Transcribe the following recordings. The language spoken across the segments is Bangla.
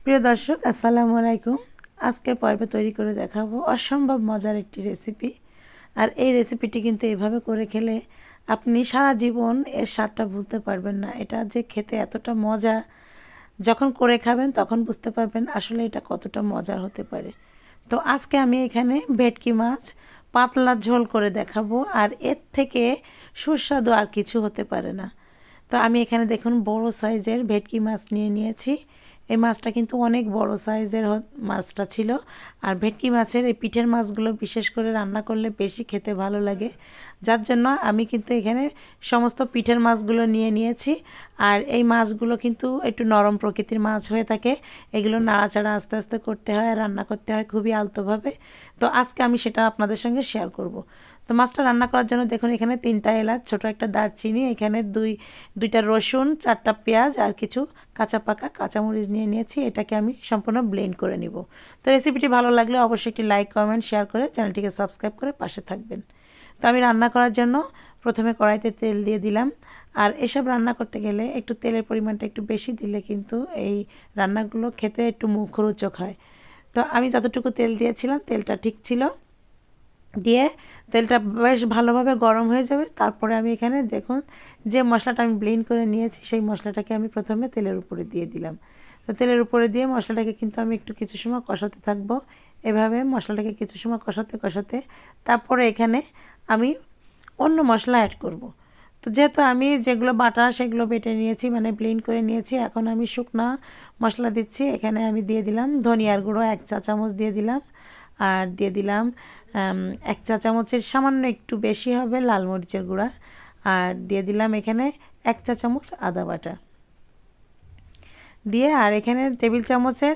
প্রিয় দর্শক আসসালামু আলাইকুম। আজকের পর্বে তৈরি করে দেখাবো অসম্ভব মজার একটি রেসিপি। আর এই রেসিপিটি কিন্তু এভাবে করে খেলে আপনি সারা জীবন এর স্বাদটা ভুলতে পারবেন না। এটা যে খেতে এতটা মজা, যখন করে খাবেন তখন বুঝতে পারবেন আসলে এটা কতটা মজার হতে পারে। তো আজকে আমি এখানে ভেটকি মাছ পাতলা ঝোল করে দেখাবো, আর এর থেকে সুস্বাদু আর কিছু হতে পারে না। তো আমি এখানে দেখুন বড় সাইজের ভেটকি মাছ নিয়ে নিয়েছি। এই মাছটা কিন্তু অনেক বড় সাইজের মাছটা ছিল। আর ভেটকি মাছের এই পিঠের মাছগুলো বিশেষ করে রান্না করলে বেশি খেতে ভালো লাগে, যার জন্য আমি কিন্তু এখানে সমস্ত পিঠের মাছগুলো নিয়ে নিয়েছি। আর এই মাছগুলো কিন্তু একটু নরম প্রকৃতির মাছ হয়ে থাকে, এগুলো নাড়াচাড়া আস্তে আস্তে করতে হয় আর রান্না করতে হয় খুবই আলতোভাবে। তো আজকে আমি সেটা আপনাদের সঙ্গে শেয়ার করব। তো মাছটা রান্না করার জন্য দেখুন এখানে 3টা এলাচ, ছোটো একটা দারচিনি, এখানে দুইটা রসুন, 4টা পেঁয়াজ আর কিছু কাঁচা পাকা কাঁচামরিচ নিয়ে নিয়েছি। এটাকে আমি সম্পূর্ণ ব্লেন্ড করে নিব। তো রেসিপিটি ভালো লাগলে অবশ্যই একটি লাইক, কমেন্ট, শেয়ার করে চ্যানেলটিকে সাবস্ক্রাইব করে পাশে থাকবেন। তো আমি রান্না করার জন্য প্রথমে কড়াইতে তেল দিয়ে দিলাম। আর এসব রান্না করতে গেলে একটু তেলের পরিমাণটা একটু বেশি দিলে কিন্তু এই রান্নাগুলো খেতে একটু মুখরোচক হয়। তো আমি যতটুকু তেল দিয়েছিলাম তেলটা ঠিক ছিল। দিয়ে তেলটা বেশ ভালোভাবে গরম হয়ে যাবে, তারপরে আমি এখানে দেখুন যে মশলাটা আমি ব্লেন্ড করে নিয়েছি সেই মশলাটাকে আমি প্রথমে তেলের উপরে দিয়ে দিলাম। তো তেলের উপরে দিয়ে মশলাটাকে কিন্তু আমি একটু কিছু সময় কষাতে থাকবো। এভাবে মশলাটাকে কিছু সময় কষাতে কষাতে তারপরে এখানে আমি অন্য মশলা অ্যাড করব। তো যেহেতু আমি যেগুলো বাটা সেগুলো বেটে নিয়েছি, মানে ব্লেন্ড করে নিয়েছি, এখন আমি শুকনা মশলা দিচ্ছি। এখানে আমি দিয়ে দিলাম ধনিয়ার গুঁড়ো 1 চা চামচ দিয়ে দিলাম। আর দিয়ে দিলাম 1 চা চামচের সামান্য একটু বেশি হবে লাল মরিচের গুঁড়া। আর দিয়ে দিলাম এখানে 1 চা চামচ আদা বাটা দিয়ে, আর এখানে টেবিল চামচের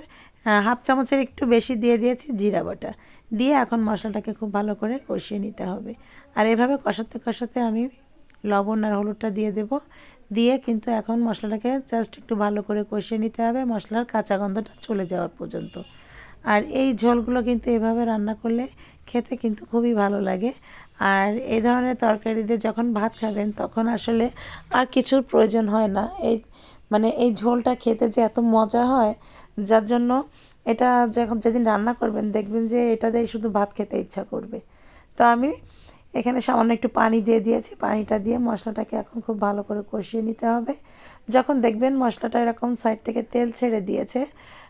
1/2 চামচের একটু বেশি দিয়ে দিয়েছি জিরা বাটা দিয়ে। এখন মশলাটাকে খুব ভালো করে কষিয়ে নিতে হবে। আর এভাবে কষাতে কষাতে আমি লবণ আর হলুদটা দিয়ে দেব। দিয়ে কিন্তু এখন মশলাটাকে জাস্ট একটু ভালো করে কষিয়ে নিতে হবে, মশলার কাঁচা গন্ধটা চলে যাওয়ার পর্যন্ত। আর এই ঝোলগুলো কিন্তু এভাবে রান্না করলে খেতে কিন্তু খুবই ভালো লাগে। আর এই ধরনের তরকারি দিয়ে যখন ভাত খাবেন তখন আসলে আর কিছুর প্রয়োজন হয় না। এই ঝোলটা খেতে যে এত মজা হয়, যার জন্য এটা যখন যেদিন রান্না করবেন দেখবেন যে এটা দিয়ে শুধু ভাত খেতে ইচ্ছা করবে। তো আমি এখানে সামান্য একটু পানি দিয়ে দিয়েছি। পানিটা দিয়ে মশলাটাকে এখন খুব ভালো করে কষিয়ে নিতে হবে। যখন দেখবেন মশলাটা এরকম সাইড থেকে তেল ছেড়ে দিয়েছে,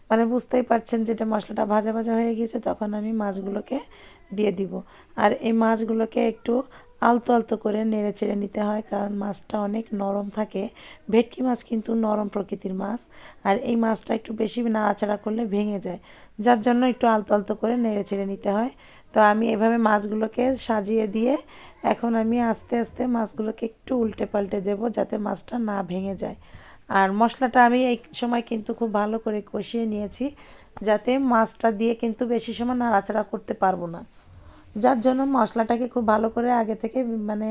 মানে বুঝতেই পারছেন যেটা মশলাটা ভাজা ভাজা হয়ে গিয়েছে, তখন আমি মাছগুলোকে দিয়ে দিব। আর এই মাছগুলোকে একটু আলতো আলতো করে নেড়ে চেড়ে নিতে হয়, কারণ মাছটা অনেক নরম থাকে। ভেটকি মাছ কিন্তু নরম প্রকৃতির মাছ। আর এই মাছটা একটু বেশি নাড়াচাড়া করলে ভেঙে যায়, যার জন্য একটু আলতো আলতো করে নেড়ে চেড়ে নিতে হয়। তো আমি এভাবে মাছগুলোকে সাজিয়ে দিয়ে এখন আমি আস্তে আস্তে মাছগুলোকে একটু উল্টে পাল্টে দেবো যাতে মাছটা না ভেঙে যায়। আর মশলাটা আমি এই সময় কিন্তু খুব ভালো করে কষিয়ে নিয়েছি, যাতে মাছটা দিয়ে কিন্তু বেশি সময় নাড়াচাড়া করতে পারবো না। যার জন্য মশলাটাকে খুব ভালো করে আগে থেকে মানে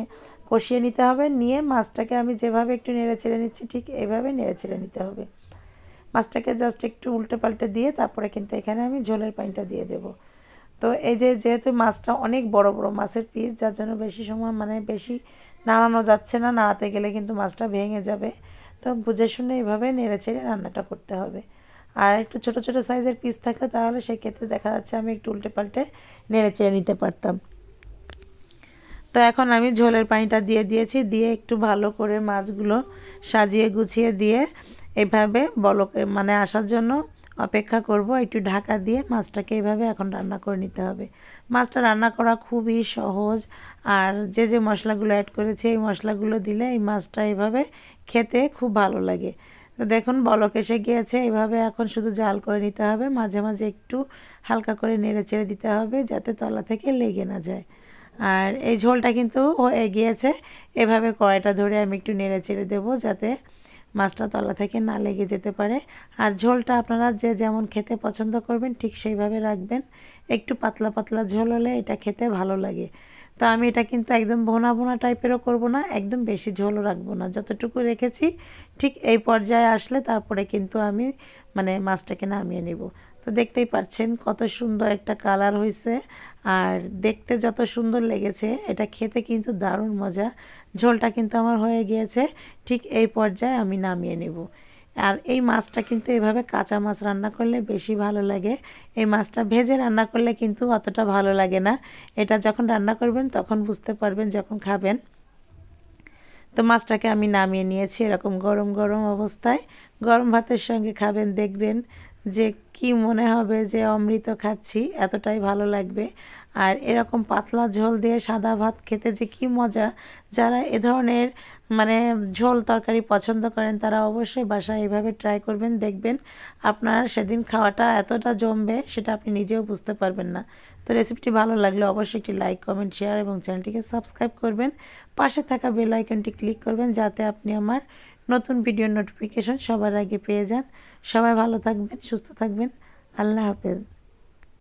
কষিয়ে নিতে হবে। নিয়ে মাছটাকে আমি যেভাবে একটু নেড়ে চেড়ে নিচ্ছি ঠিক এইভাবে নেড়ে চেড়ে নিতে হবে। মাছটাকে জাস্ট একটু উল্টে পাল্টে দিয়ে তারপরে কিন্তু এখানে আমি ঝোলের পানিটা দিয়ে দেবো। তো এই যে যেহেতু মাছটা অনেক বড় বড় মাছের পিস, যার জন্য বেশি সময় মানে বেশি নাড়ানো যাচ্ছে না, নাড়াতে গেলে কিন্তু মাছটা ভেঙে যাবে। তো বুঝে শুনে এভাবে নেড়ে চেড়ে রান্নাটা করতে হবে। আর একটু ছোট ছোট সাইজের পিস থাকলে তাহলে সেক্ষেত্রে দেখা যাচ্ছে আমি একটু উল্টে পাল্টে নেড়ে চেড়ে নিতে পারতাম। তো এখন আমি ঝোলের পানিটা দিয়ে দিয়েছি, দিয়ে একটু ভালো করে মাছগুলো সাজিয়ে গুছিয়ে দিয়ে এভাবে বলকে মানে আসার জন্য অপেক্ষা করব। একটু ঢাকা দিয়ে মাছটাকে এভাবে এখন রান্না করে নিতে হবে। মাছটা রান্না করা খুবই সহজ। আর যে যে মশলাগুলো অ্যাড করেছি এই মশলাগুলো দিলে এই মাছটা এভাবে খেতে খুব ভালো লাগে। তো দেখুন বলক এসে গিয়েছে, এভাবে এখন শুধু জাল করে নিতে হবে, মাঝে মাঝে একটু হালকা করে নেড়ে চেড়ে দিতে হবে যাতে তলা থেকে লেগে না যায়। আর এই ঝোলটা কিন্তু হয়ে গিয়েছে। এভাবে কড়াইটা ধরে আমি একটু নেড়ে চেড়ে দেবো যাতে মাছটা তলা থেকে না লেগে যেতে পারে। আর ঝোলটা আপনারা যে যেমন খেতে পছন্দ করবেন ঠিক সেইভাবে রাখবেন। একটু পাতলা পাতলা ঝোল হলে এটা খেতে ভালো লাগে। তো আমি এটা কিন্তু একদম ভোনা ভোনা টাইপেরও করব না, একদম বেশি ঝোলও রাখবো না, যতটুকু রেখেছি ঠিক এই পর্যায়ে আসলে তারপরে কিন্তু আমি মানে মাছটাকে নামিয়ে নেব। তো দেখতেই পাচ্ছেন কত সুন্দর একটা কালার হয়েছে। আর দেখতে যত সুন্দর লেগেছে এটা খেতে কিন্তু দারুণ মজা। ঝোলটা কিন্তু আমার হয়ে গিয়েছে, ঠিক এই পর্যায়ে আমি নামিয়ে নেব। আর এই মাছটা কিন্তু এভাবে কাঁচা মাছ রান্না করলে বেশি ভালো লাগে। এই মাছটা ভেজে রান্না করলে কিন্তু অতটা ভালো লাগে না। এটা যখন রান্না করবেন তখন বুঝতে পারবেন যখন খাবেন। তো মাছটাকে আমি নামিয়ে নিয়েছি এরকম গরম গরম অবস্থায়। গরম ভাতের সঙ্গে খাবেন, দেখবেন যে কি মনে হবে যে অমৃত খাচ্ছি, এতটাই ভালো লাগবে। আর এরকম পাতলা ঝোল দিয়ে সাদা ভাত খেতে যে কি মজা। যারা এ ধরনের মানে ঝোল তরকারি পছন্দ করেন তারা অবশ্যই বাসায় এভাবে ট্রাই করবেন, দেখবেন আপনার সেদিন খাওয়াটা এতটা জমবে সেটা আপনি নিজেও বুঝতে পারবেন না। তো রেসিপিটি ভালো লাগলে অবশ্যই একটি লাইক, কমেন্ট, শেয়ার এবং চ্যানেলটিকে সাবস্ক্রাইব করবেন। পাশে থাকা বেল আইকনটি ক্লিক করবেন যাতে আপনি আমার নতুন ভিডিওর নোটিফিকেশন সবার আগে পেয়ে যান। সবাই ভালো থাকবেন, সুস্থ থাকবেন। আল্লাহ হাফেজ।